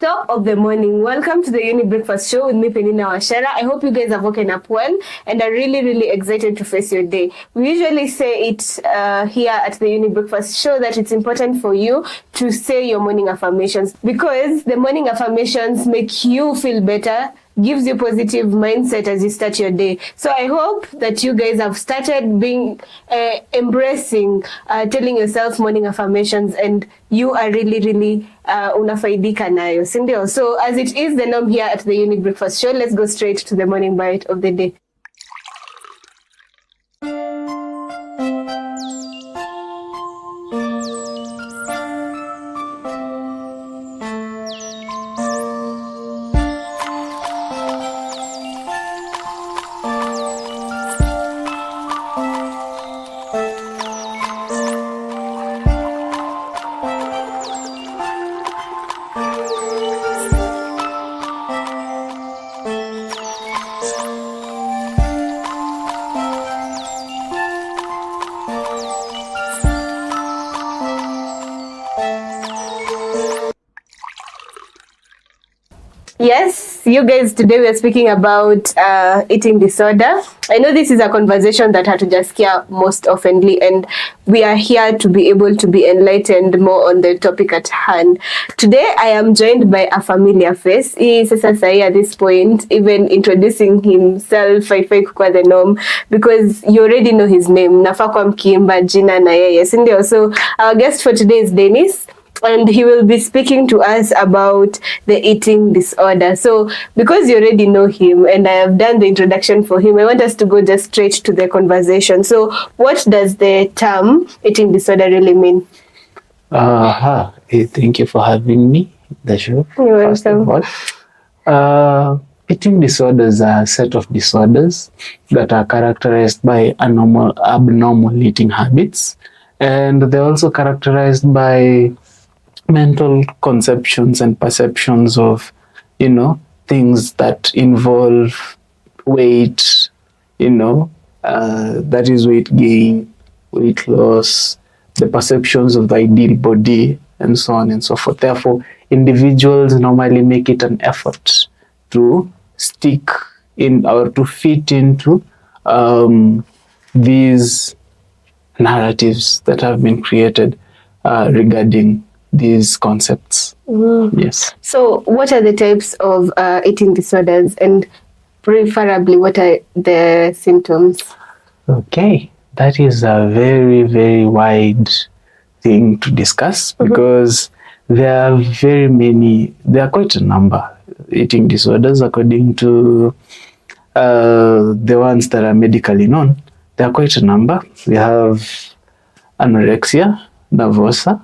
Top of the morning. Welcome to the Younib Breakfast Show with me, Peninih, Wachera. I hope you guys have woken up well and are really excited to face your day. We usually say it here at the Younib Breakfast Show that it's important for you to say your morning affirmations because the morning affirmations make you feel better, gives you positive mindset as you start your day. So I hope that you guys have started being embracing telling yourself morning affirmations and you are really unafaidika nayo, sindio? So as it is the norm here at the Younib Breakfast Show, let's go straight to the morning bite of the day. Yes, you guys, today we are speaking about eating disorder. I know this is a conversation that hatujasikia most oftenly, and we are here to be able to be enlightened more on the topic at hand. Today, I am joined by a familiar face. He is at this point, even introducing himself, haifai kukuwa the norm, because you already know his name. Nafaa kwa mkiimba jina na yeye, sindio? So our guest for today is Dennis. And he will be speaking to us about the eating disorder. So because you already know him and I have done the introduction for him, I want us to go just straight to the conversation. So what does the term eating disorder really mean? Thank you for having me, the show. You're welcome. Eating disorders are a set of disorders that are characterized by abnormal eating habits. And they're also characterized by mental conceptions and perceptions of, things that involve weight, that is weight gain, weight loss, the perceptions of the ideal body, and so on and so forth. Therefore, individuals normally make it an effort to stick in or to fit into these narratives that have been created regarding these concepts. Yes. So what are the types of eating disorders, and preferably what are the symptoms? Okay, that is a very wide thing to discuss because there are quite a number eating disorders according to the ones that are medically known. There are quite a number. We have anorexia nervosa.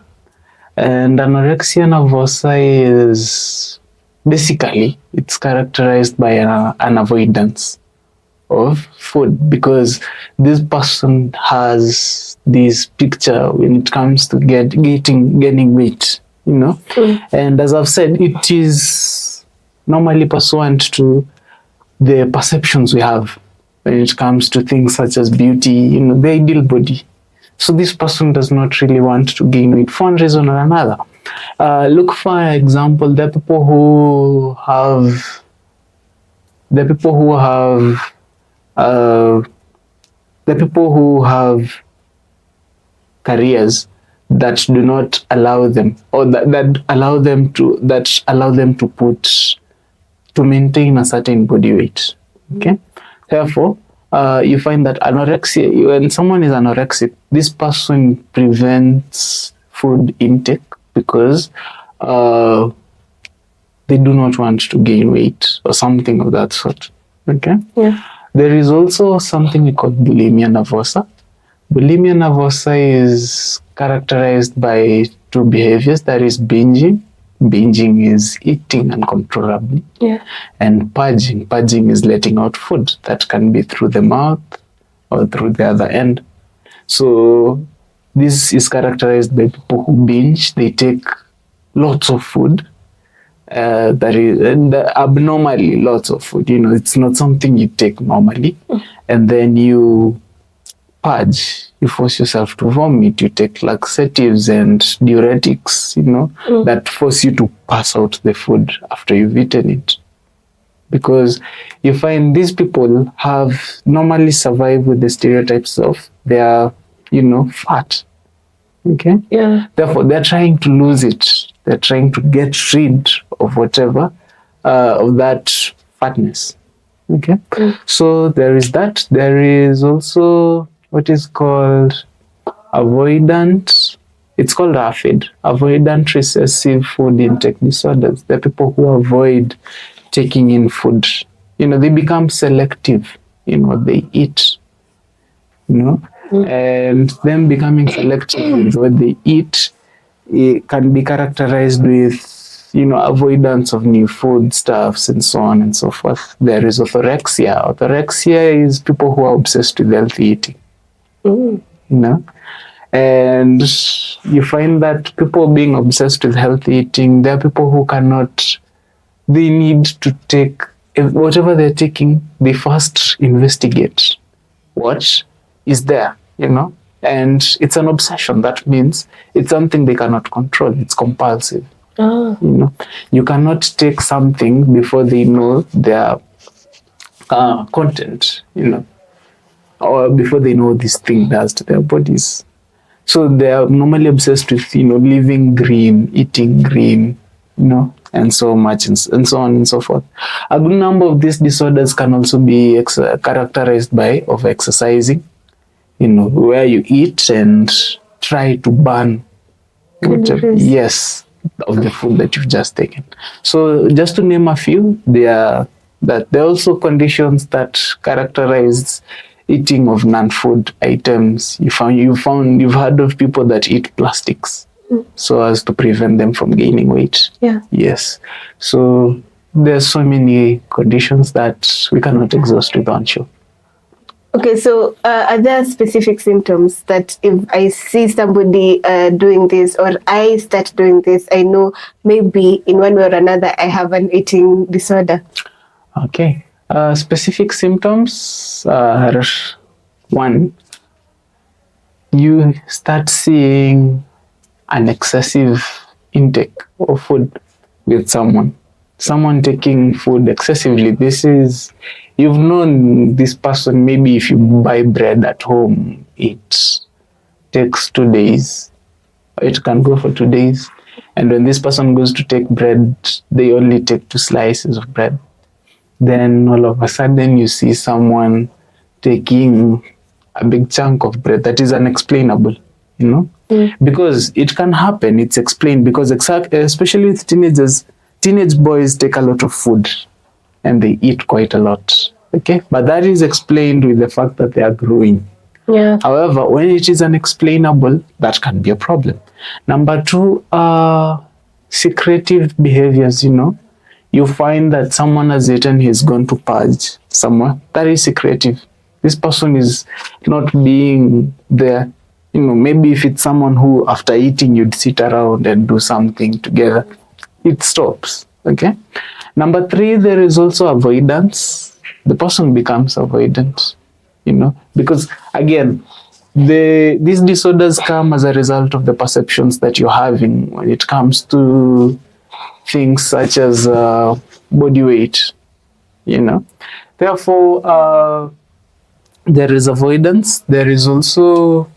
And anorexia nervosa is basically, it's characterized by an avoidance of food because this person has this picture when it comes to gaining weight, And as I've said, it is normally pursuant to the perceptions we have when it comes to things such as beauty, the ideal body. So this person does not really want to gain weight for one reason or another. Look, for example, the people who have careers that do not allow them, or that allow them to maintain a certain body weight. Okay, therefore, you find that anorexia, when someone is anorexic, this person prevents food intake because they do not want to gain weight or something of that sort. Okay? Yeah. There is also something we call bulimia nervosa. Bulimia nervosa is characterized by two behaviors, that is binging. Binging is eating uncontrollably. Yeah. And purging. Purging is letting out food. That can be through the mouth or through the other end. So this is characterized by people who binge. They take lots of food. Abnormally lots of food. It's not something you take normally. And then you purge, you force yourself to vomit, you take laxatives and diuretics, that force you to pass out the food after you've eaten it. Because you find these people have normally survived with the stereotypes of they are, fat. Okay? Yeah. Therefore, they're trying to lose it. They're trying to get rid of whatever, of that fatness. Okay? So there is that. There is also what is called avoidant. It's called AFID, avoidant recessive food intake disorders. They're people who avoid taking in food. They become selective in what they eat. And them becoming selective with what they eat, it can be characterized with avoidance of new foodstuffs and so on and so forth. There is orthorexia. Orthorexia is people who are obsessed with healthy eating. And you find that people being obsessed with healthy eating, there are people who cannot, they need to take, whatever they're taking, they first investigate what is there, and it's an obsession. That means it's something they cannot control. It's compulsive. You cannot take something before they know their content, or before they know this thing does to their bodies. So they are normally obsessed with, living green, eating green, and so much, and so on and so forth. A good number of these disorders can also be characterized by over-exercising, where you eat and try to burn whatever, of the food that you've just taken. So just to name a few, there are also conditions that characterize eating of non-food items. You've heard of people that eat plastics so as to prevent them from gaining weight. Yeah. Yes. So there's so many conditions that we cannot exhaust with one show. Okay, so are there specific symptoms that if I see somebody doing this or I start doing this, I know maybe in one way or another I have an eating disorder? Okay. Specific symptoms are, one, you start seeing an excessive intake of food with someone taking food excessively. This is, you've known this person, maybe if you buy bread at home, it takes 2 days. It can go for 2 days. And when this person goes to take bread, they only take 2 slices of bread. Then all of a sudden you see someone taking a big chunk of bread that is unexplainable, because it can happen. It's explained because especially with teenagers, teenage boys take a lot of food and they eat quite a lot. Okay, but that is explained with the fact that they are growing. Yeah. However, when it is unexplainable, that can be a problem. Number 2, secretive behaviors. You find that someone has eaten, he's gone to purge somewhere. That is secretive. This person is not being there. Maybe if it's someone who after eating you'd sit around and do something together, it stops. Okay. Number 3, there is also avoidance. The person becomes avoidant, because again, these disorders come as a result of the perceptions that you're having when it comes to things such as body weight, Therefore, there is avoidance. There is also,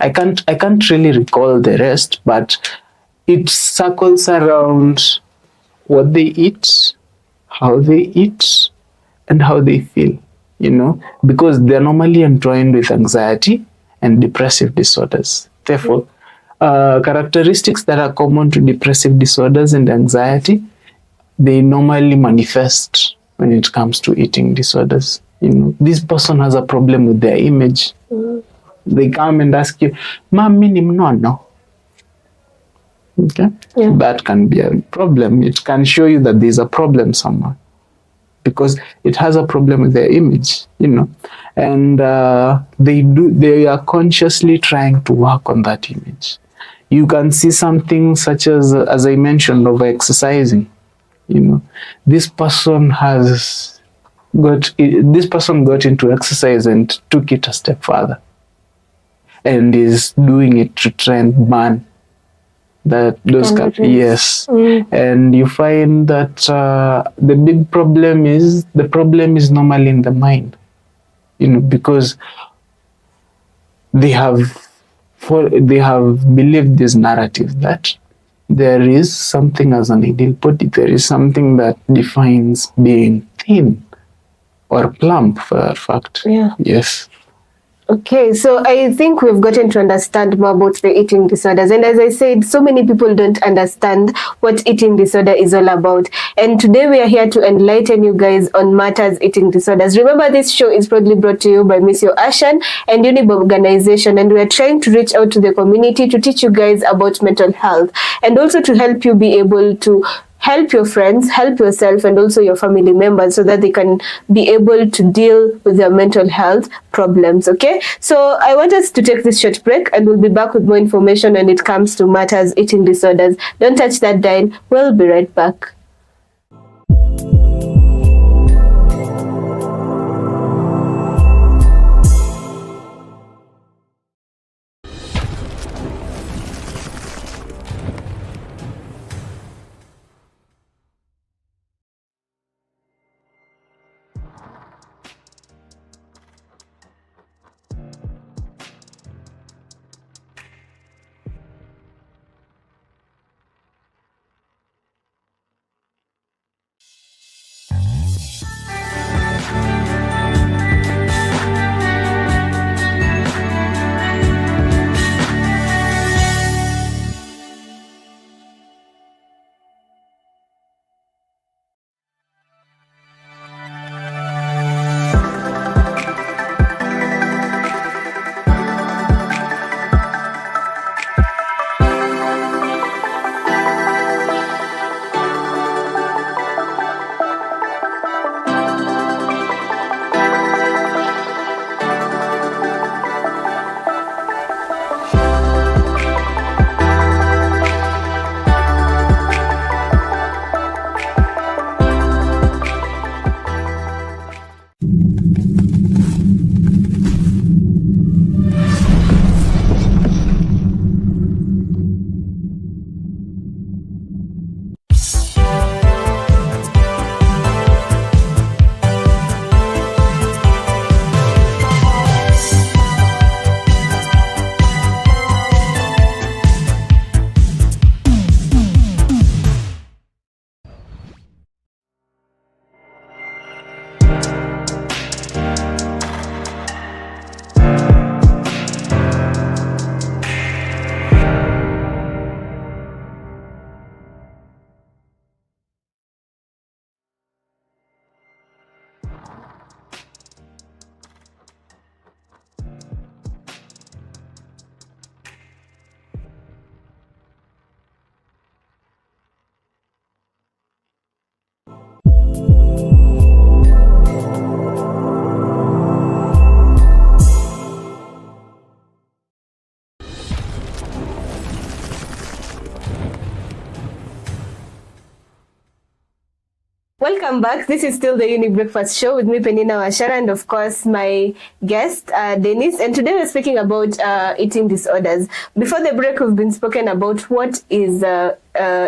I can't really recall the rest, but it circles around what they eat, how they eat, and how they feel, because they're normally entwined with anxiety and depressive disorders. Therefore, characteristics that are common to depressive disorders and anxiety, they normally manifest when it comes to eating disorders. This person has a problem with their image. They come and ask you, "Ma'am, no." Okay? Yeah. That can be a problem. It can show you that there's a problem somewhere because it has a problem with their image, and they are consciously trying to work on that image. You can see something such as I mentioned, over exercising. This person has this person got into exercise and took it a step further, and is doing it to try and burn those calories. Yes. And you find that the big problem is normally in the mind, because they have believed this narrative that there is something as an ideal body, there is something that defines being thin or plump, for that fact. Yeah. Yes. Okay, so I think we've gotten to understand more about the eating disorders. And as I said, so many people don't understand what eating disorder is all about. And today we are here to enlighten you guys on matters eating disorders. Remember, this show is proudly brought to you by Missio and Younib organization. And we are trying to reach out to the community to teach you guys about mental health and also to help you be able to help your friends, help yourself, and also your family members so that they can be able to deal with their mental health problems, okay? So I want us to take this short break and we'll be back with more information when it comes to matters eating disorders. Don't touch that dial. We'll be right back. Welcome back. This is still the Younib Breakfast Show with me, Peninih, Wachera, and of course my guest, Dennis. And today we're speaking about eating disorders. Before the break, we've been spoken about what is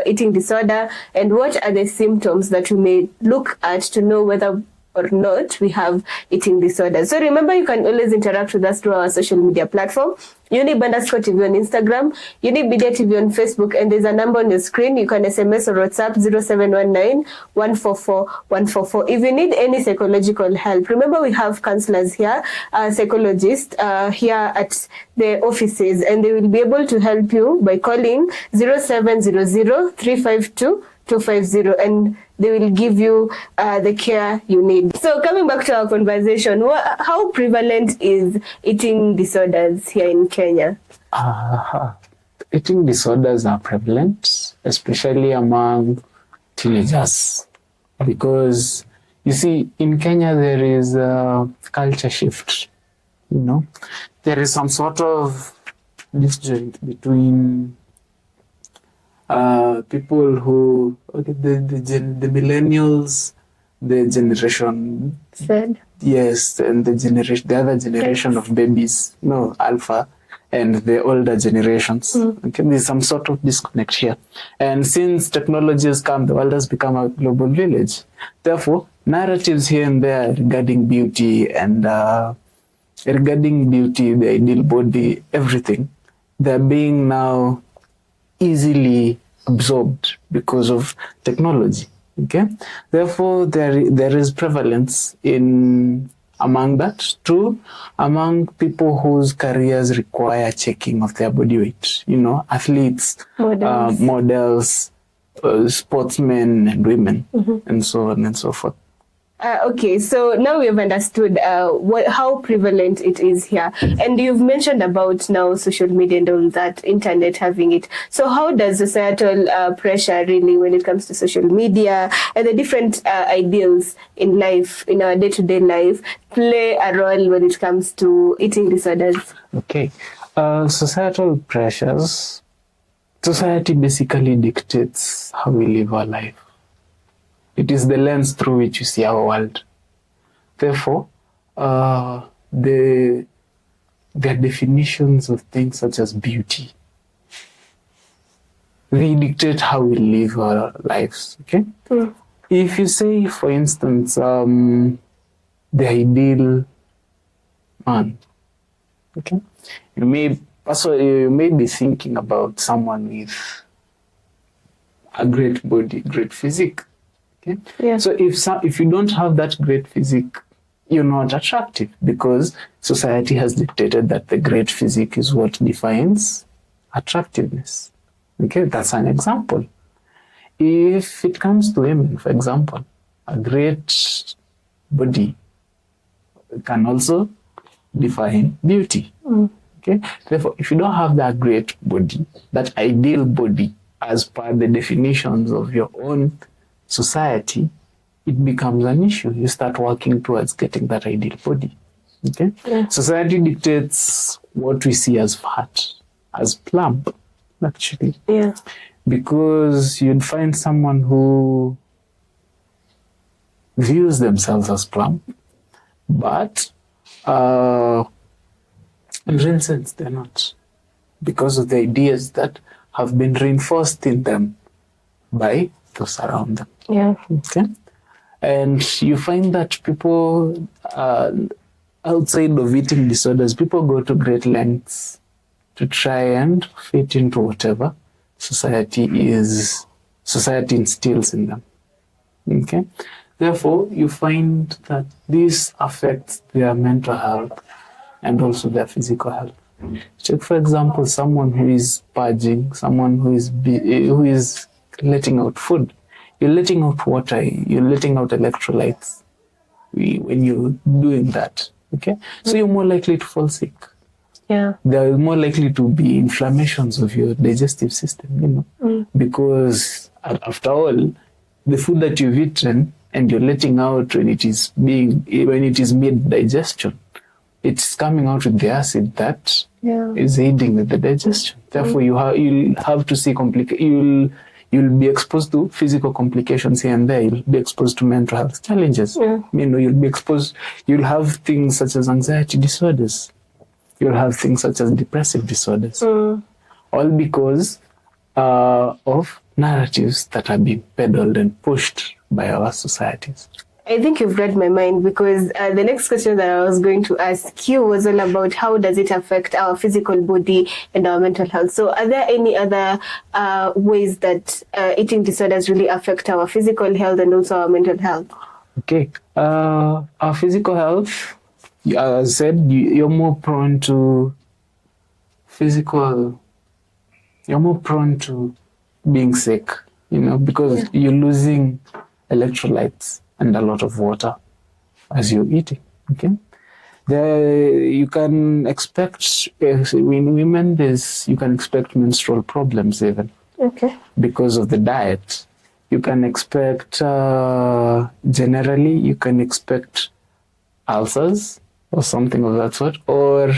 eating disorder and what are the symptoms that we may look at to know whether or not we have eating disorders. So remember, you can always interact with us through our social media platform. Younib_TV on Instagram, Younib Media TV on Facebook, and there's a number on your screen. You can SMS or WhatsApp 0719-144-144. If you need any psychological help, remember we have counselors here, psychologists here at the offices, and they will be able to help you by calling 0700-352-250, and they will give you the care you need. So coming back to our conversation, how prevalent is eating disorders here in Kenya? Eating disorders are prevalent, especially among teenagers, because you see, in Kenya there is a culture shift. There is some sort of disjoint between people who, the millennials the generation Said. yes, and the other generation of babies, no, alpha, and the older generations. Okay, there's some sort of disconnect here. And since technology has come, the world has become a global village. Therefore, narratives here and there regarding beauty and the ideal body, everything, they're being now easily absorbed because of technology. Okay, therefore there is prevalence in among that too, among people whose careers require checking of their body weight. You know, athletes, models, sportsmen and women, and so on and so forth. Okay, so now we've understood how prevalent it is here. And you've mentioned about now social media and all that, internet having it. So how does societal pressure really, when it comes to social media and the different ideals in life, in our day-to-day life, play a role when it comes to eating disorders? Okay, societal pressures, society basically dictates how we live our life. It is the lens through which you see our world. Therefore, the definitions of things such as beauty, they dictate how we live our lives. Okay. If you say, for instance, the ideal man, okay, you may be thinking about someone with a great body, great physique. Okay. Yeah. So if you don't have that great physique, you're not attractive, because society has dictated that the great physique is what defines attractiveness. Okay, that's an example. If it comes to women, for example, a great body can also define beauty. Okay, therefore, if you don't have that great body, that ideal body, as per the definitions of your own society, it becomes an issue. You start working towards getting that ideal body. Okay? Yeah. Society dictates what we see as fat, as plump, actually. Yeah. Because you'd find someone who views themselves as plump, but in real sense, they're not. Because of the ideas that have been reinforced in them by those around them. Yeah. Okay. And you find that people outside of eating disorders, people go to great lengths to try and fit into whatever society instills in them. Okay. Therefore, you find that this affects their mental health and also their physical health. Take, for example, someone who is purging, someone who is letting out food. You're letting out water, you're letting out electrolytes when you're doing that. Okay? So you're more likely to fall sick. Yeah. There are more likely to be inflammations of your digestive system, you know, because after all, the food that you've eaten and you're letting out when it is mid-digestion, it's coming out with the acid that is aiding with the digestion. Therefore, you'll have to see you'll be exposed to physical complications here and there. You'll be exposed to mental health challenges. Yeah. You know, you'll have things such as anxiety disorders. You'll have things such as depressive disorders. All because of narratives that are being peddled and pushed by our societies. I think you've read my mind, because the next question that I was going to ask you was all about how does it affect our physical body and our mental health. So are there any other ways that eating disorders really affect our physical health and also our mental health? Okay. Our physical health, as I said, you're more prone to being sick, you know, because you're losing electrolytes and a lot of water as you're eating. Okay, you can expect in women you can expect menstrual problems even. Okay. Because of the diet. You can expect generally you can expect ulcers or something of that sort, or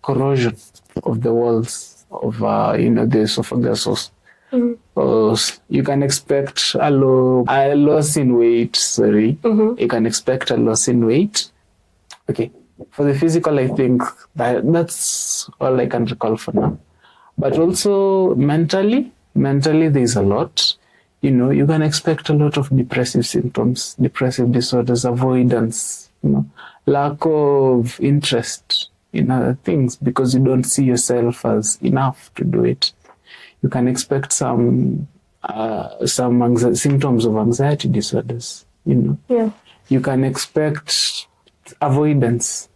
corrosion of the walls of the esophagus Or you can expect a loss in weight. You can expect a loss in weight. Okay. For the physical, I think that's all I can recall for now. But also mentally there's a lot. You can expect a lot of depressive symptoms, depressive disorders, avoidance, lack of interest in other things because you don't see yourself as enough to do it. You can expect some symptoms of anxiety disorders. Yeah. You can expect avoidance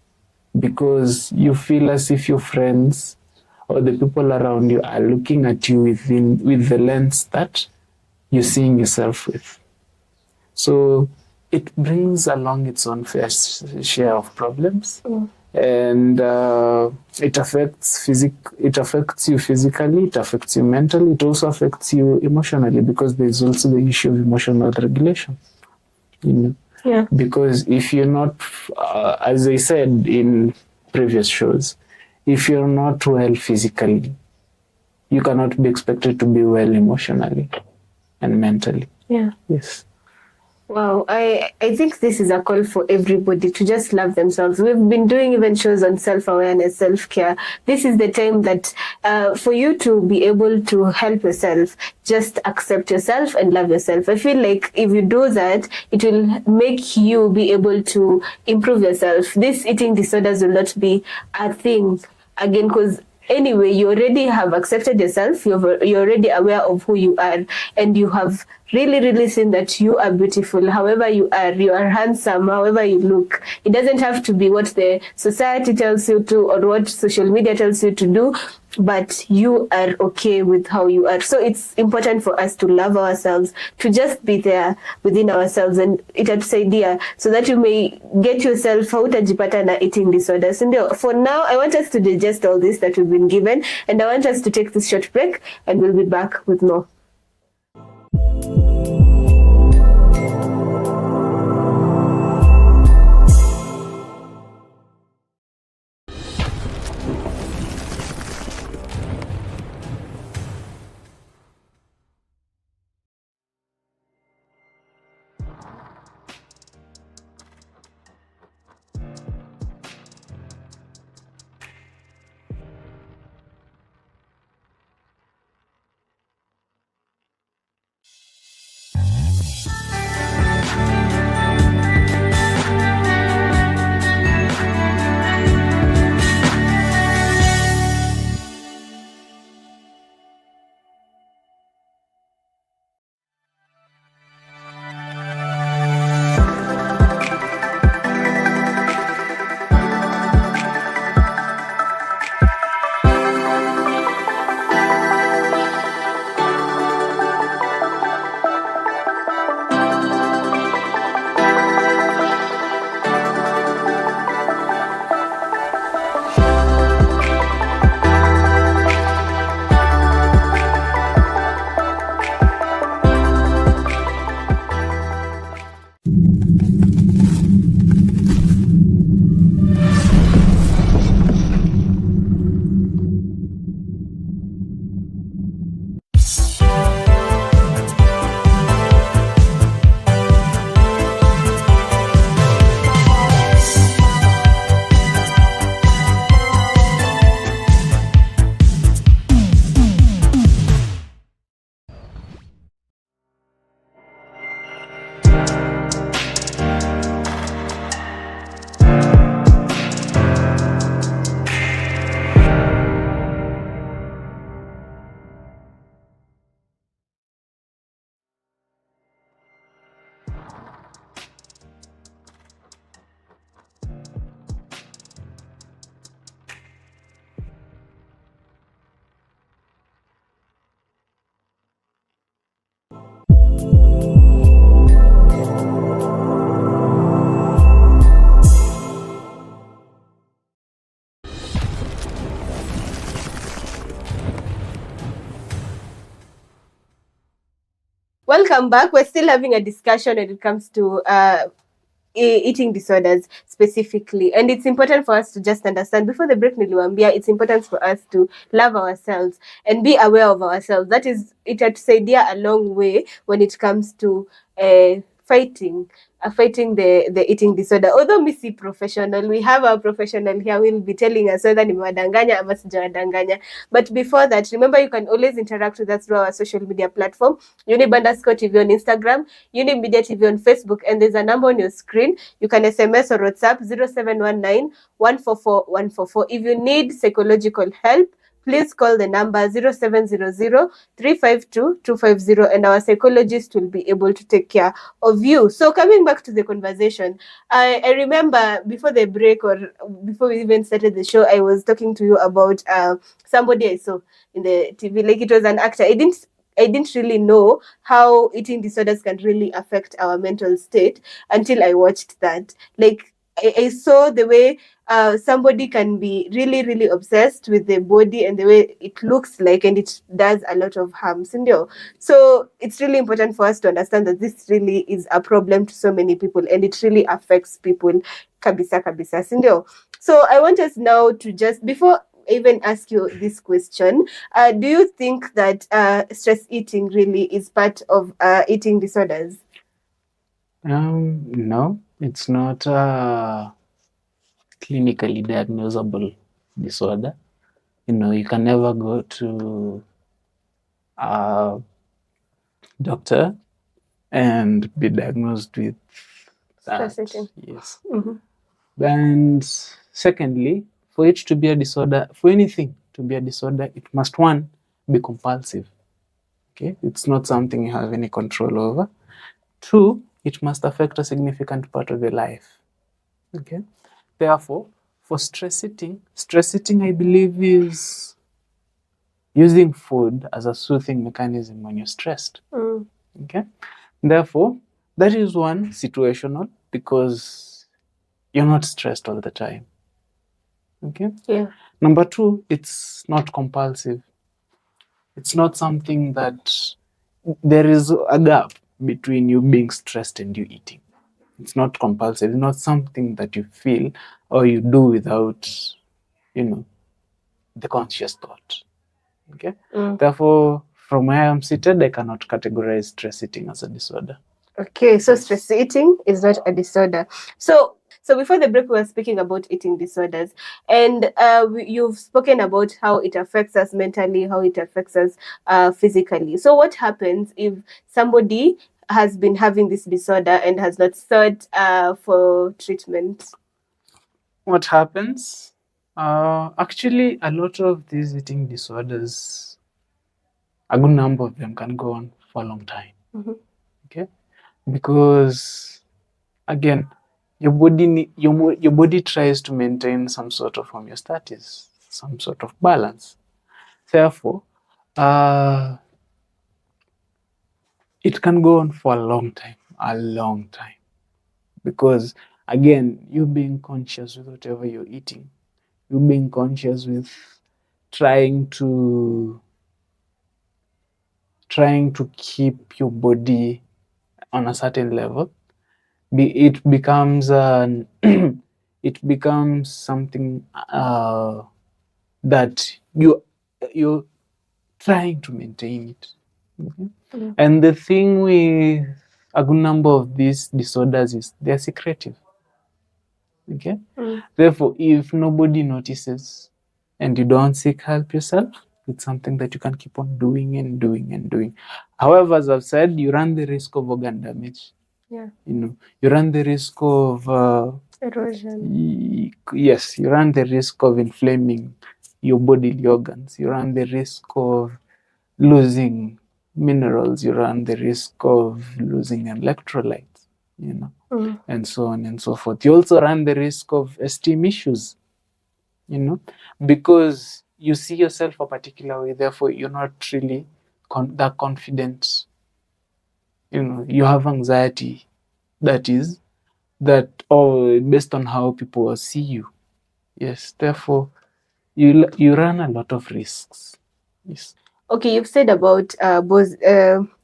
because you feel as if your friends or the people around you are looking at you with the lens that you're seeing yourself with. So it brings along its own fair share of problems. And it affects you physically, it affects you mentally, it also affects you emotionally because there's also the issue of emotional regulation. Yeah. Because if you're not, as I said in previous shows, if you're not well physically, you cannot be expected to be well emotionally and mentally. Yeah. Yes. Wow, I think this is a call for everybody to just love themselves. We've been doing even shows on self-awareness, self-care. This is the time that for you to be able to help yourself, just accept yourself and love yourself. I feel like if you do that, it will make you be able to improve yourself. These eating disorders will not be a thing again because anyway, you already have accepted yourself, you're already aware of who you are, and you have really seen that you are beautiful. However you are handsome, however you look. It doesn't have to be what the society tells you to or what social media tells you to do, but you are okay with how you are. So it's important for us to love ourselves, to just be there within ourselves and itatusaidia so that you may get yourself hautajipata na eating disorders. And for now, I want us to digest all this that we've been given, and I want us to take this short break, and we'll be back with more. Welcome back. We're still having a discussion when it comes to eating disorders specifically. And it's important for us to just understand, before the break niliwambia, it's important for us to love ourselves and be aware of ourselves. That is, itatusaidia a long way when it comes to fighting the eating disorder. Although mi si professional, we have our professional here who will be telling us whether nimewadanganya ama sijawadanganya. But before that, remember, you can always interact with us through our social media platform, Younib_TV on Instagram, Younib Media TV on Facebook, and there's a number on your screen. You can SMS or WhatsApp 0719 144 144. If you need psychological help, please call the number 0700 352 250, and our psychologist will be able to take care of you. So coming back to the conversation, I remember before the break, or before we even started the show, I was talking to you about somebody I saw in the TV. Like, it was an actor. I didn't really know how eating disorders can really affect our mental state until I watched that. Like, I saw the way somebody can be really, really obsessed with the body and the way it looks like, and it does a lot of harm. So it's really important for us to understand that this really is a problem to so many people, and it really affects people kabisa kabisa, sindio? So I want us now to just, before I even ask you this question, do you think that stress eating really is part of eating disorders? No, it's not a clinically diagnosable disorder. You can never go to a doctor and be diagnosed with that. Stress eating. Yes. Mm-hmm. And secondly, for it to be a disorder, for anything to be a disorder, it must, one, be compulsive. Okay, it's not something you have any control over. Two, it must affect a significant part of your life. Okay, therefore, for stress eating, I believe, is using food as a soothing mechanism when you're stressed. Okay, therefore, that is one, situational, because you're not stressed all the time. Okay. Yeah. Number two, it's not compulsive. It's not something that there is a gap between you being stressed and you eating. It's not compulsive. It's not something that you feel or you do without, the conscious thought. Okay. Therefore, from where I'm seated, I cannot categorize stress eating as a disorder. Okay, so stress eating is not a disorder. So before the break, we were speaking about eating disorders, and you've spoken about how it affects us mentally, how it affects us physically. So what happens if somebody has been having this disorder and has not sought for treatment? What happens? Actually, a lot of these eating disorders, a good number of them can go on for a long time. Mm-hmm. Okay, because again, your body tries to maintain some sort of homeostasis, some sort of balance. Therefore, it can go on for a long time, because again, you being conscious with whatever you're eating, you being conscious with trying to keep your body on a certain level, it becomes something that you're trying to maintain it. Mm-hmm. And the thing with a good number of these disorders is they're secretive. Okay. Therefore, if nobody notices and you don't seek help yourself, it's something that you can keep on doing and doing and doing. However, as I've said, you run the risk of organ damage. Yeah. You run the risk of erosion. Yes, you run the risk of inflaming your bodily organs. You run the risk of losing minerals. You run the risk of losing electrolytes. And so on and so forth. You also run the risk of esteem issues, because you see yourself a particular way, therefore you're not really that confident. You have anxiety based on how people see you. Yes, therefore you run a lot of risks. Yes. Okay, you've said about both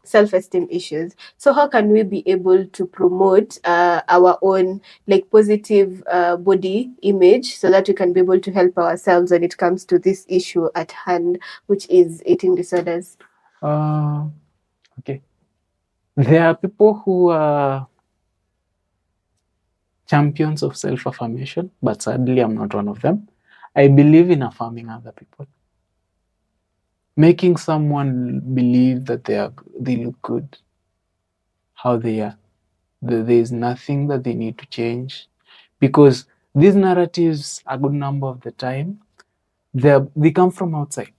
self-esteem issues. So how can we be able to promote our own like positive body image so that we can be able to help ourselves when it comes to this issue at hand, which is eating disorders? Okay. There are people who are champions of self-affirmation, but sadly I'm not one of them. I believe in affirming other people. Making someone believe that they look good, how they are. That there is nothing that they need to change. Because these narratives, a good number of the time, they come from outside.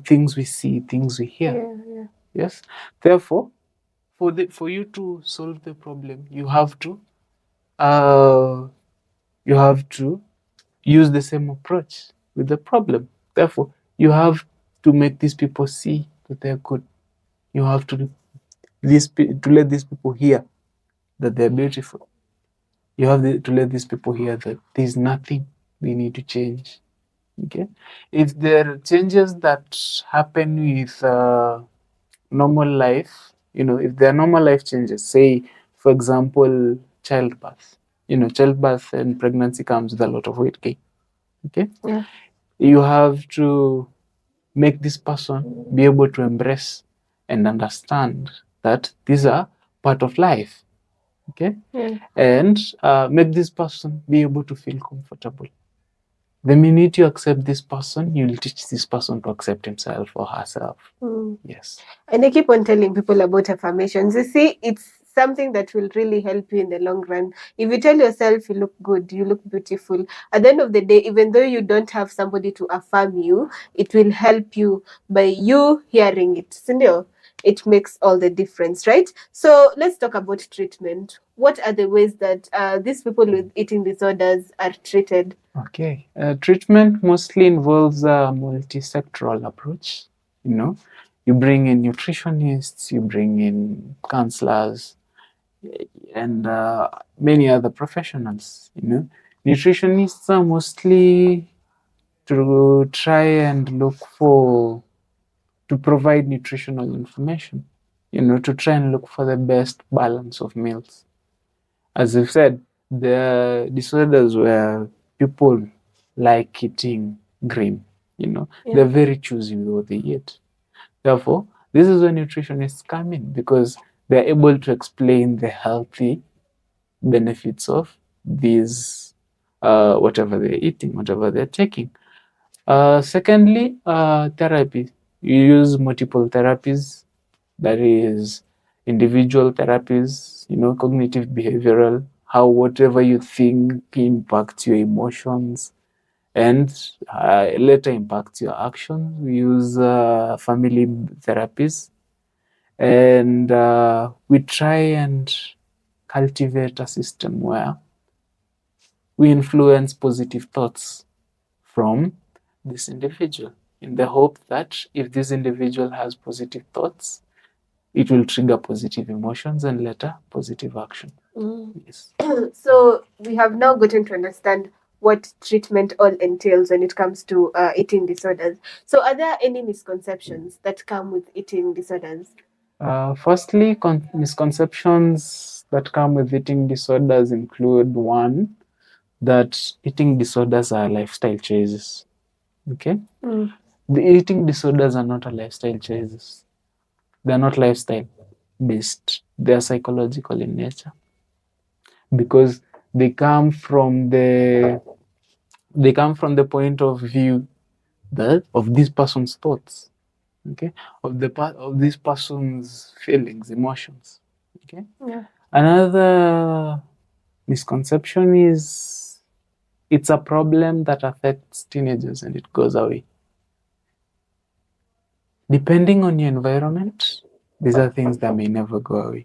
Things we see, things we hear. Yeah. Yes. Therefore, for you to solve the problem, you have to use the same approach with the problem. Therefore, you have to make these people see that they're good. You have to let these people hear that they're beautiful. You have to let these people hear that there's nothing they need to change. Okay? If there are changes that happen with normal life, if there are normal life changes, say, for example, childbirth. Childbirth and pregnancy comes with a lot of weight gain. Okay? Yeah. You have to make this person be able to embrace and understand that these are part of life. Okay? Yeah. And make this person be able to feel comfortable. The minute you accept this person, you'll teach this person to accept himself or herself. Yes. And I keep on telling people about affirmations. You see, it's something that will really help you in the long run. If you tell yourself you look good, you look beautiful, at the end of the day, even though you don't have somebody to affirm you, it will help you by you hearing it. So, it makes all the difference, right? So let's talk about treatment. What are the ways that these people with eating disorders are treated? Okay. Treatment mostly involves a multi-sectoral approach. You bring in nutritionists, you bring in counselors, and many other professionals. Nutritionists are mostly to try and look to provide nutritional information, to try and look for the best balance of meals. As I've said, there are disorders where people like eating green, they're very choosy with what they eat. Therefore, this is where nutritionists come in because they're able to explain the healthy benefits of these, whatever they're eating, whatever they're taking. Secondly, therapy. You use multiple therapies, that is individual therapies, cognitive behavioral, how whatever you think impacts your emotions and later impacts your actions. We use family therapies, and we try and cultivate a system where we influence positive thoughts from this individual in the hope that if this individual has positive thoughts, it will trigger positive emotions and later positive action. Yes. So we have now gotten to understand what treatment all entails when it comes to eating disorders. So are there any misconceptions that come with eating disorders? Firstly, misconceptions that come with eating disorders include one, that eating disorders are lifestyle choices. Okay? The eating disorders are not a lifestyle choices. They're not lifestyle based. They're psychological in nature because they come from the point of view that of this person's thoughts, okay, of this person's feelings, emotions. Okay. Yeah. Another misconception is it's a problem that affects teenagers and it goes away. Depending on your environment, these are things that may never go away.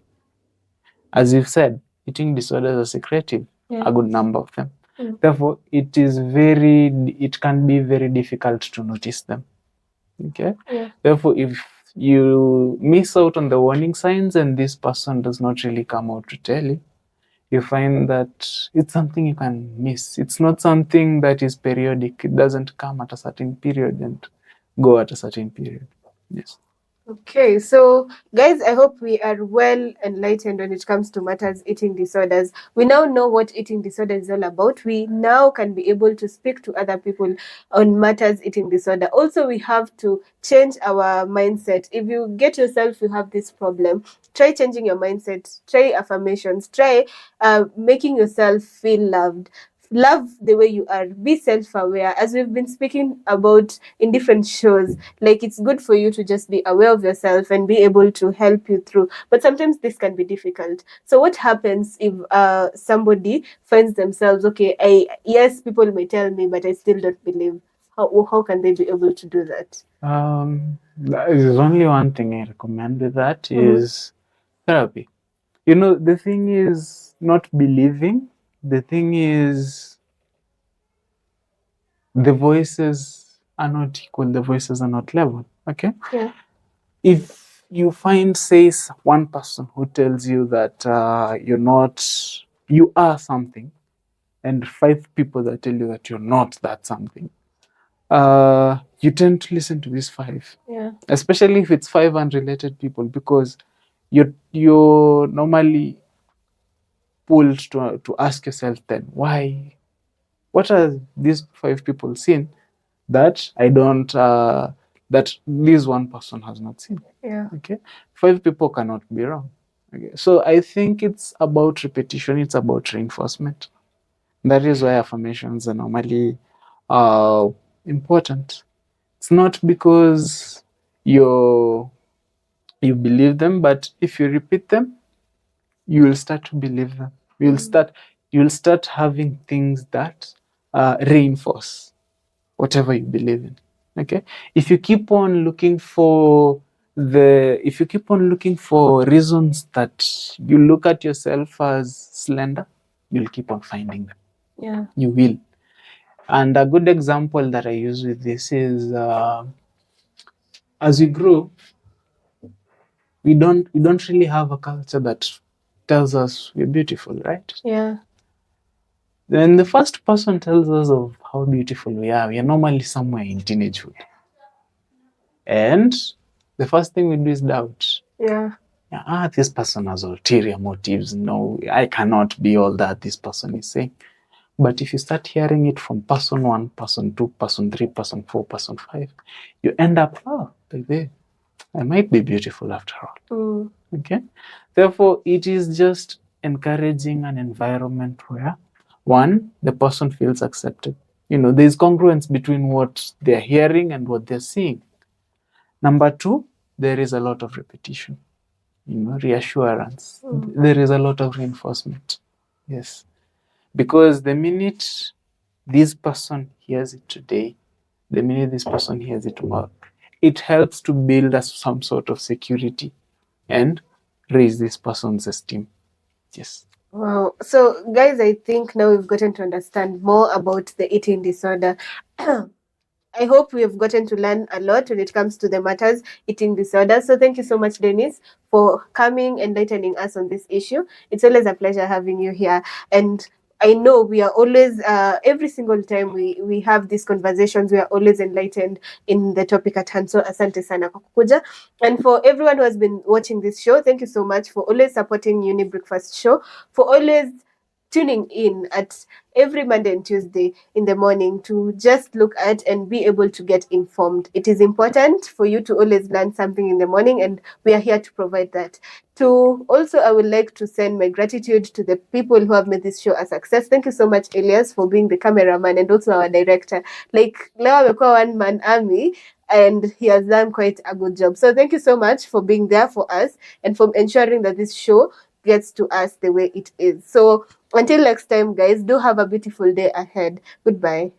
As you've said, eating disorders are secretive, a good number of them. Therefore, it can be very difficult to notice them. Okay? Therefore, if you miss out on the warning signs and this person does not really come out to tell you, you find that it's something you can miss. It's not something that is periodic. It doesn't come at a certain period and go at a certain period. Yes. Okay, so guys, I hope we are well enlightened when it comes to matters eating disorders. We now know what eating disorder is all about. We now can be able to speak to other people on matters eating disorder. Also, we have to change our mindset. If you get yourself, you have this problem, try changing your mindset, try affirmations, try making yourself feel loved. Love the way you are, be self-aware, as we've been speaking about in different shows. Like, it's good for you to just be aware of yourself and be able to help you through, but sometimes this can be difficult. So what happens if somebody finds themselves, okay, yes, people may tell me, but I still don't believe? How can they be able to do that? There's only one thing I recommend with that is therapy. You know, the thing is not believing. The thing is the voices are not equal. The voices are not level. Okay. Yeah. If you find, say, one person who tells you that you are something, and 5 people that tell you that you're not that something, you tend to listen to these 5. Yeah. Especially if it's 5 unrelated people, because you're normally pulled to ask yourself then, why? What are these 5 people seen that I don't, that this one person has not seen? Yeah. Okay, 5 people cannot be wrong. Okay, so I think it's about repetition. It's about reinforcement. That is why affirmations are normally important. It's not because you believe them, but if you repeat them, you will start to believe them. You'll start having things that reinforce whatever you believe in. Okay, if you keep on looking for reasons that you look at yourself as slender, you'll keep on finding them. Yeah. You will. And a good example that I use with this is, as we grow, we don't really have a culture that tells us we're beautiful, right? Yeah. When the first person tells us of how beautiful we are normally somewhere in teenagehood. And the first thing we do is doubt. Yeah. This person has ulterior motives. No, I cannot be all that this person is saying. But if you start hearing it from person 1, person 2, person 3, person 4, person 5, you end up, I might be beautiful after all. Okay? Therefore, it is just encouraging an environment where, 1, the person feels accepted. There's congruence between what they're hearing and what they're seeing. Number 2, there is a lot of repetition, reassurance. There is a lot of reinforcement. Yes. Because the minute this person hears it today, the minute this person hears it tomorrow, it helps to build us some sort of security and raise this person's esteem. Yes. Wow. So, guys, I think now we've gotten to understand more about the eating disorder. I hope we have gotten to learn a lot when it comes to the matters eating disorder. So thank you so much, Dennis, for coming and enlightening us on this issue. It's always a pleasure having you here. And I know we are always, every single time we have these conversations, we are always enlightened in the topic at hand. So asante sana kwa kukuja. And for everyone who has been watching this show, thank you so much for always supporting Uni Breakfast Show, for always tuning in at every Monday and Tuesday in the morning to just look at and be able to get informed. It is important for you to always learn something in the morning, and we are here to provide that. Also, I would like to send my gratitude to the people who have made this show a success. Thank you so much, Elias, for being the cameraman and also our director. Like, leo amekuwa one man army, and he has done quite a good job. So thank you so much for being there for us and for ensuring that this show gets to us the way it is. So until next time, guys, do have a beautiful day ahead. Goodbye.